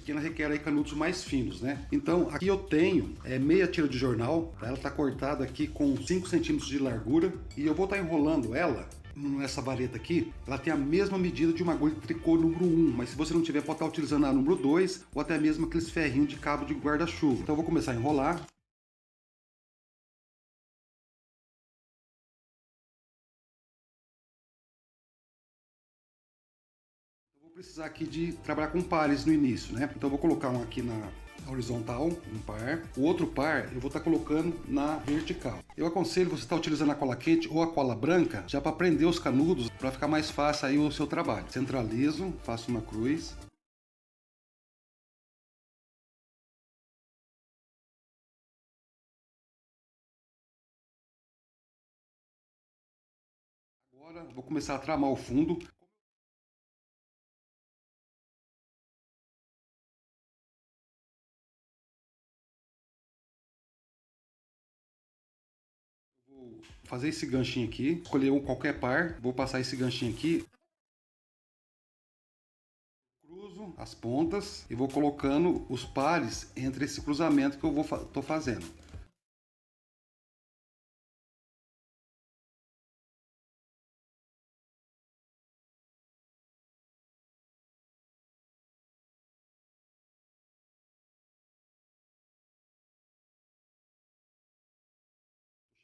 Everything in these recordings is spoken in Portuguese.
pequena requer aí canudos mais finos, né? Então aqui eu tenho meia tira de jornal, ela está cortada aqui com 5 centímetros de largura e eu vou estar enrolando ela nessa vareta aqui. Ela tem a mesma medida de uma agulha de tricô número 1, mas se você não tiver, pode estar utilizando a número 2 ou até mesmo aqueles ferrinhos de cabo de guarda-chuva. Então eu vou começar a enrolar. Vou precisar aqui de trabalhar com pares no início, né? Então eu vou colocar um aqui na horizontal, um par. O outro par eu vou estar colocando na vertical. Eu aconselho você estar utilizando a cola quente ou a cola branca já para prender os canudos, para ficar mais fácil aí o seu trabalho. Centralizo, faço uma cruz. Agora vou começar a tramar o fundo. Vou fazer esse ganchinho aqui, escolher qualquer par, vou passar esse ganchinho aqui, cruzo as pontas e vou colocando os pares entre esse cruzamento que eu tô fazendo.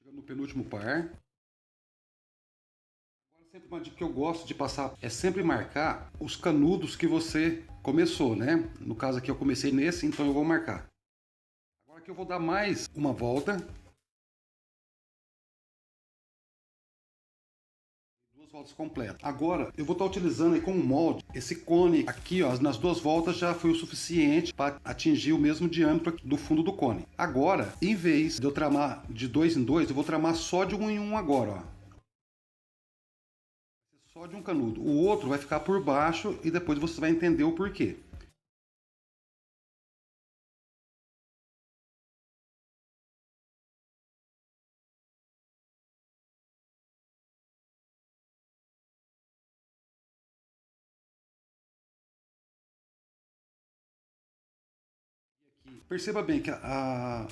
Chegando no penúltimo par. Agora, sempre uma dica que eu gosto de passar é sempre marcar os canudos que você começou, né? No caso aqui eu comecei nesse, então eu vou marcar. Agora aqui eu vou dar mais uma volta. Duas voltas completas. Agora eu vou estar utilizando aí como molde esse cone aqui, ó, nas duas voltas já foi o suficiente para atingir o mesmo diâmetro do fundo do cone. Agora, em vez de eu tramar de dois em dois, eu vou tramar só de um em um agora, ó. Só de um canudo. O outro vai ficar por baixo e depois você vai entender o porquê. Perceba bem que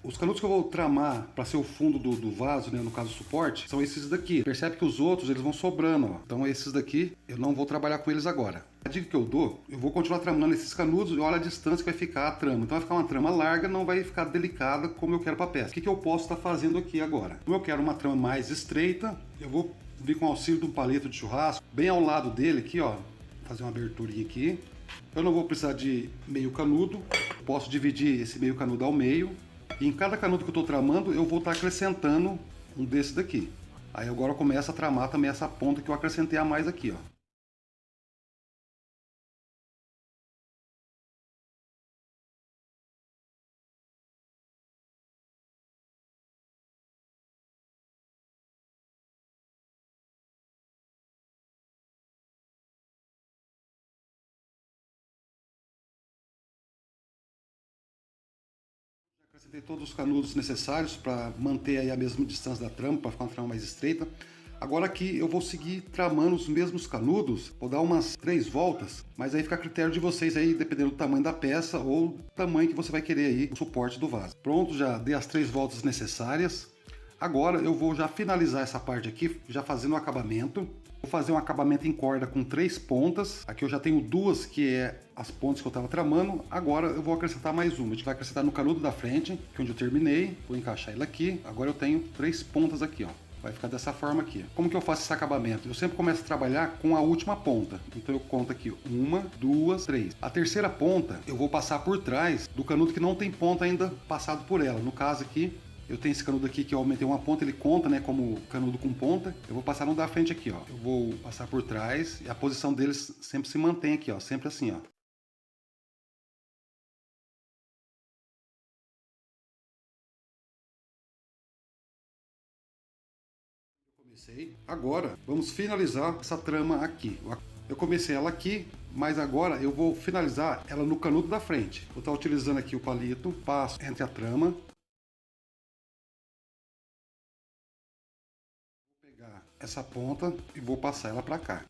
os canudos que eu vou tramar para ser o fundo do vaso, né, no caso o suporte, são esses daqui. Percebe que os outros eles vão sobrando, ó. Então esses daqui eu não vou trabalhar com eles agora. A dica que eu dou, eu vou continuar tramando esses canudos e olha a distância que vai ficar a trama. Então vai ficar uma trama larga, não vai ficar delicada como eu quero para a peça. O que eu posso estar fazendo aqui agora? Como eu quero uma trama mais estreita, eu vou vir com o auxílio de um palito de churrasco, bem ao lado dele aqui, ó, fazer uma aberturinha aqui. Eu não vou precisar de meio canudo, posso dividir esse meio canudo ao meio. E em cada canudo que eu estou tramando, eu vou estar acrescentando um desse daqui. Aí agora eu começo a tramar também essa ponta que eu acrescentei a mais aqui, ó. Acrescentei todos os canudos necessários para manter aí a mesma distância da trama, para ficar uma trama mais estreita. Agora aqui eu vou seguir tramando os mesmos canudos, vou dar umas 3 voltas, mas aí fica a critério de vocês aí, dependendo do tamanho da peça ou do tamanho que você vai querer aí, o suporte do vaso. Pronto, já dei as 3 voltas necessárias. Agora eu vou já finalizar essa parte aqui, já fazendo o acabamento. Vou fazer um acabamento em corda com 3 pontas. Aqui eu já tenho duas que é as pontas que eu estava tramando. Agora eu vou acrescentar mais uma. A gente vai acrescentar no canudo da frente, que é onde eu terminei. Vou encaixar ele aqui. Agora eu tenho 3 pontas aqui, ó. Vai ficar dessa forma aqui. Como que eu faço esse acabamento? Eu sempre começo a trabalhar com a última ponta. Então eu conto aqui, uma, duas, três. A terceira ponta eu vou passar por trás do canudo que não tem ponta ainda passado por ela. No caso aqui, eu tenho esse canudo aqui que eu aumentei uma ponta, ele conta, né, como canudo com ponta. Eu vou passar no da frente aqui, ó. Eu vou passar por trás e a posição deles sempre se mantém aqui, ó. Sempre assim, ó. Comecei. Agora, vamos finalizar essa trama aqui. Eu comecei ela aqui, mas agora eu vou finalizar ela no canudo da frente. Vou estar utilizando aqui o palito, passo entre a trama. Vou pegar essa ponta e vou passar ela para cá.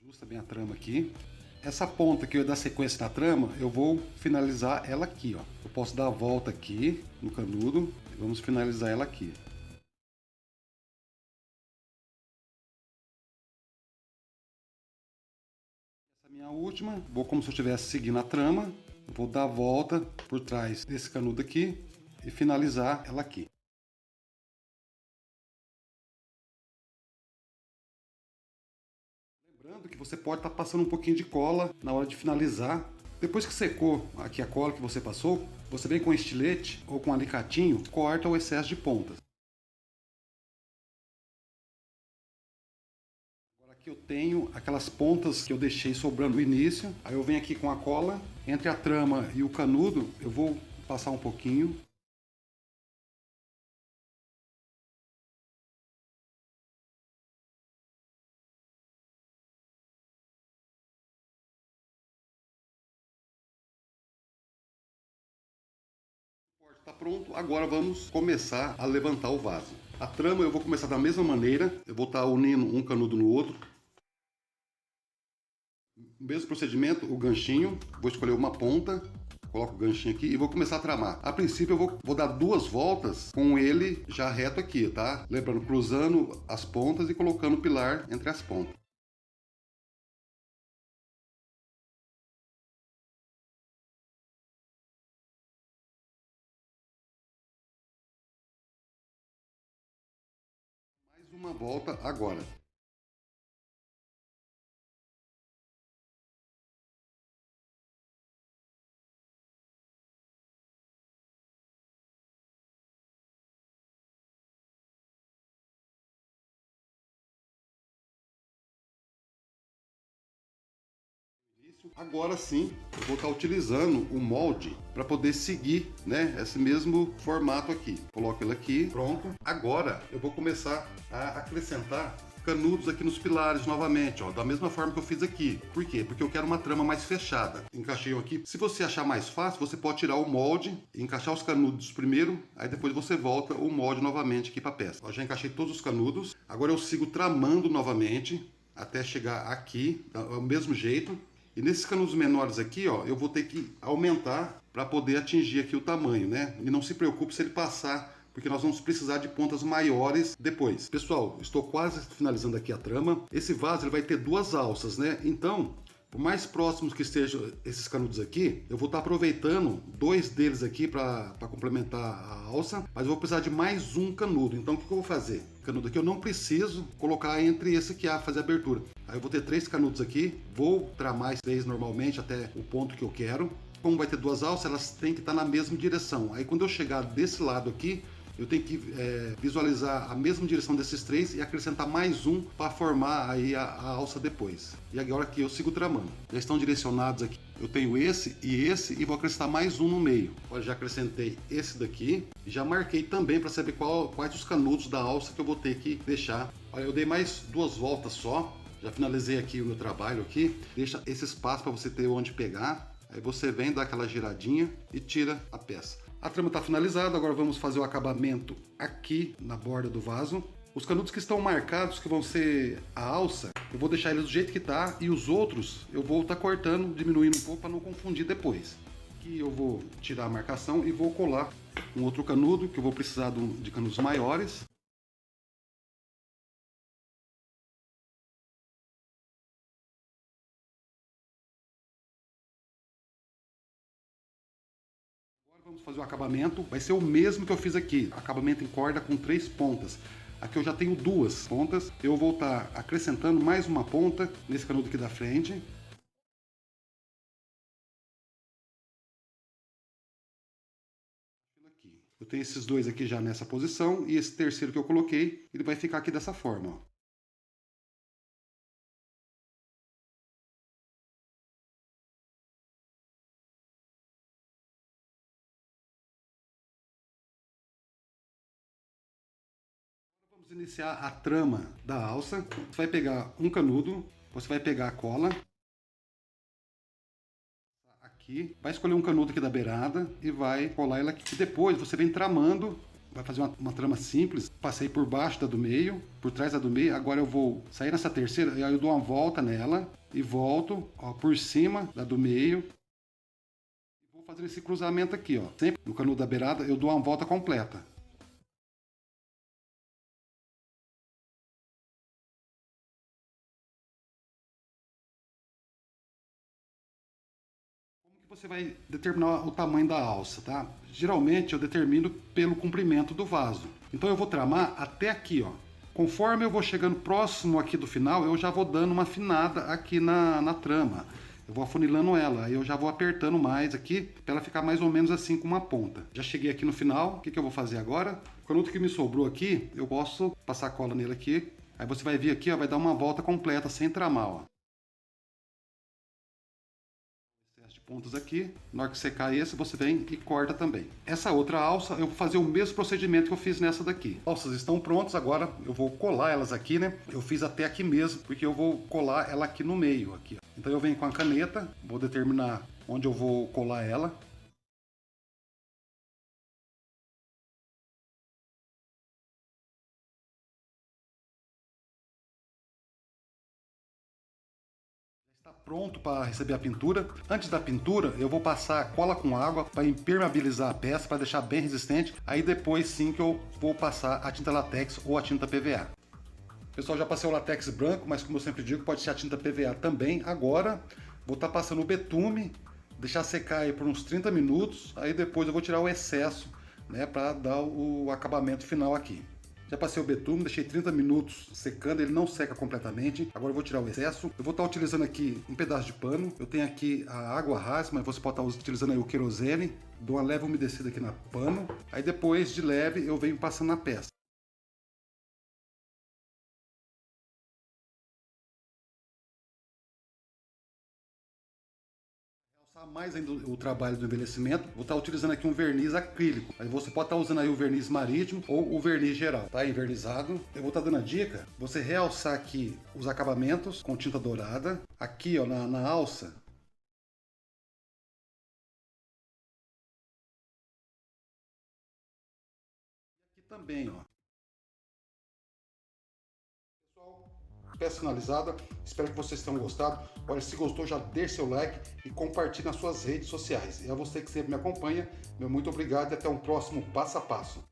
Ajusta bem a trama aqui. Essa ponta que eu ia dar sequência na trama, eu vou finalizar ela aqui, ó. Eu posso dar a volta aqui no canudo e vamos finalizar ela aqui. Essa é a minha última. Vou como se eu estivesse seguindo a trama. Vou dar a volta por trás desse canudo aqui e finalizar ela aqui. Lembrando que você pode estar passando um pouquinho de cola na hora de finalizar. Depois que secou aqui a cola que você passou, você vem com estilete ou com um alicatinho, corta o excesso de pontas. Agora aqui eu tenho aquelas pontas que eu deixei sobrando no início. Aí eu venho aqui com a cola, entre a trama e o canudo, eu vou passar um pouquinho. Está pronto, agora vamos começar a levantar o vaso. A trama eu vou começar da mesma maneira, eu vou estar unindo um canudo no outro. Mesmo procedimento, o ganchinho, vou escolher uma ponta, coloco o ganchinho aqui e vou começar a tramar. A princípio eu vou dar 2 voltas com ele já reto aqui, tá? Lembrando, cruzando as pontas e colocando o pilar entre as pontas. Mais uma volta agora. Agora sim, eu vou estar utilizando o molde para poder seguir, né, esse mesmo formato aqui. Coloco ele aqui, pronto. Agora eu vou começar a acrescentar canudos aqui nos pilares novamente, ó, da mesma forma que eu fiz aqui. Por quê? Porque eu quero uma trama mais fechada. Encaixei aqui. Se você achar mais fácil, você pode tirar o molde, encaixar os canudos primeiro, aí depois você volta o molde novamente aqui para a peça. Ó, já encaixei todos os canudos. Agora eu sigo tramando novamente até chegar aqui, do mesmo jeito. E nesses canudos menores aqui, ó, eu vou ter que aumentar para poder atingir aqui o tamanho, né? E não se preocupe se ele passar, porque nós vamos precisar de pontas maiores depois. Pessoal, estou quase finalizando aqui a trama. Esse vaso ele vai ter 2 alças, né? Então, por mais próximos que estejam esses canudos aqui, eu vou estar aproveitando 2 deles aqui para complementar a alça, mas eu vou precisar de mais um canudo. Então, o que eu vou fazer? Canudo aqui eu não preciso colocar entre esse aqui a fazer a abertura. Aí eu vou ter 3 canudos aqui, vou tramar esses 3 normalmente até o ponto que eu quero. Como vai ter 2 alças, elas têm que estar na mesma direção. Aí quando eu chegar desse lado aqui, eu tenho que visualizar a mesma direção desses 3 e acrescentar mais um para formar aí a alça depois. E agora aqui eu sigo tramando. Já estão direcionados aqui. Eu tenho esse e vou acrescentar mais um no meio. Olha, já acrescentei esse daqui. Já marquei também para saber quais os canudos da alça que eu vou ter que deixar. Olha, eu dei mais 2 voltas só. Já finalizei aqui o meu trabalho aqui. Deixa esse espaço para você ter onde pegar. Aí você vem, dá aquela giradinha e tira a peça. A trama está finalizada, agora vamos fazer o acabamento aqui na borda do vaso. Os canudos que estão marcados, que vão ser a alça, eu vou deixar eles do jeito que está, e os outros eu vou estar cortando, diminuindo um pouco para não confundir depois. Aqui eu vou tirar a marcação e vou colar um outro canudo, que eu vou precisar de canudos maiores. Vamos fazer o acabamento, vai ser o mesmo que eu fiz aqui, acabamento em corda com 3 pontas. Aqui eu já tenho 2 pontas, eu vou estar acrescentando mais uma ponta nesse canudo aqui da frente. Eu tenho esses 2 aqui já nessa posição, e esse terceiro que eu coloquei, ele vai ficar aqui dessa forma, ó. Vamos iniciar a trama da alça. Você vai pegar um canudo, você vai pegar a cola, aqui, vai escolher um canudo aqui da beirada e vai colar ela aqui. E depois você vem tramando vai fazer uma trama simples. Passei por baixo da do meio, por trás da do meio. Agora eu vou sair nessa terceira, e aí eu dou uma volta nela e volto, ó, por cima da do meio. E vou fazer esse cruzamento aqui, ó. Sempre no canudo da beirada eu dou uma volta completa. Você vai determinar o tamanho da alça, tá? Geralmente eu determino pelo comprimento do vaso. Então eu vou tramar até aqui, ó. Conforme eu vou chegando próximo aqui do final, eu já vou dando uma afinada aqui na trama. Eu vou afunilando ela, aí eu já vou apertando mais aqui, para ela ficar mais ou menos assim com uma ponta. Já cheguei aqui no final, o que eu vou fazer agora? O canudo que me sobrou aqui, eu posso passar cola nele aqui. Aí você vai vir aqui, ó, vai dar uma volta completa sem tramar, ó. De pontos aqui, na hora que secar esse, você vem e corta também. Essa outra alça, eu vou fazer o mesmo procedimento que eu fiz nessa daqui. As alças estão prontas, agora eu vou colar elas aqui, né? Eu fiz até aqui mesmo, porque eu vou colar ela aqui no meio, aqui. Então eu venho com a caneta, vou determinar onde eu vou colar ela. Está pronto para receber a pintura. Antes da pintura, eu vou passar cola com água para impermeabilizar a peça, para deixar bem resistente. Aí depois sim que eu vou passar a tinta latex ou a tinta PVA. Pessoal, já passei o latex branco, mas como eu sempre digo, pode ser a tinta PVA também. Agora, vou estar passando o betume, deixar secar aí por uns 30 minutos. Aí depois eu vou tirar o excesso, né, para dar o acabamento final aqui. Já passei o betume, deixei 30 minutos secando, ele não seca completamente. Agora eu vou tirar o excesso. Eu vou estar utilizando aqui um pedaço de pano. Eu tenho aqui a água rasa, mas você pode estar utilizando aí o querosene. Dou uma leve umedecida aqui no pano. Aí depois, de leve, eu venho passando na peça. Mais ainda o trabalho do envelhecimento, vou estar utilizando aqui um verniz acrílico. Aí você pode estar usando aí o verniz marítimo ou o verniz geral, tá? Envernizado. Eu vou estar dando a dica, você realçar aqui os acabamentos com tinta dourada. Aqui, ó, na alça. E aqui também, ó. Peça finalizada, espero que vocês tenham gostado. Olha, se gostou, já deixe seu like e compartilhe nas suas redes sociais. E a você que sempre me acompanha, meu muito obrigado e até um próximo passo a passo.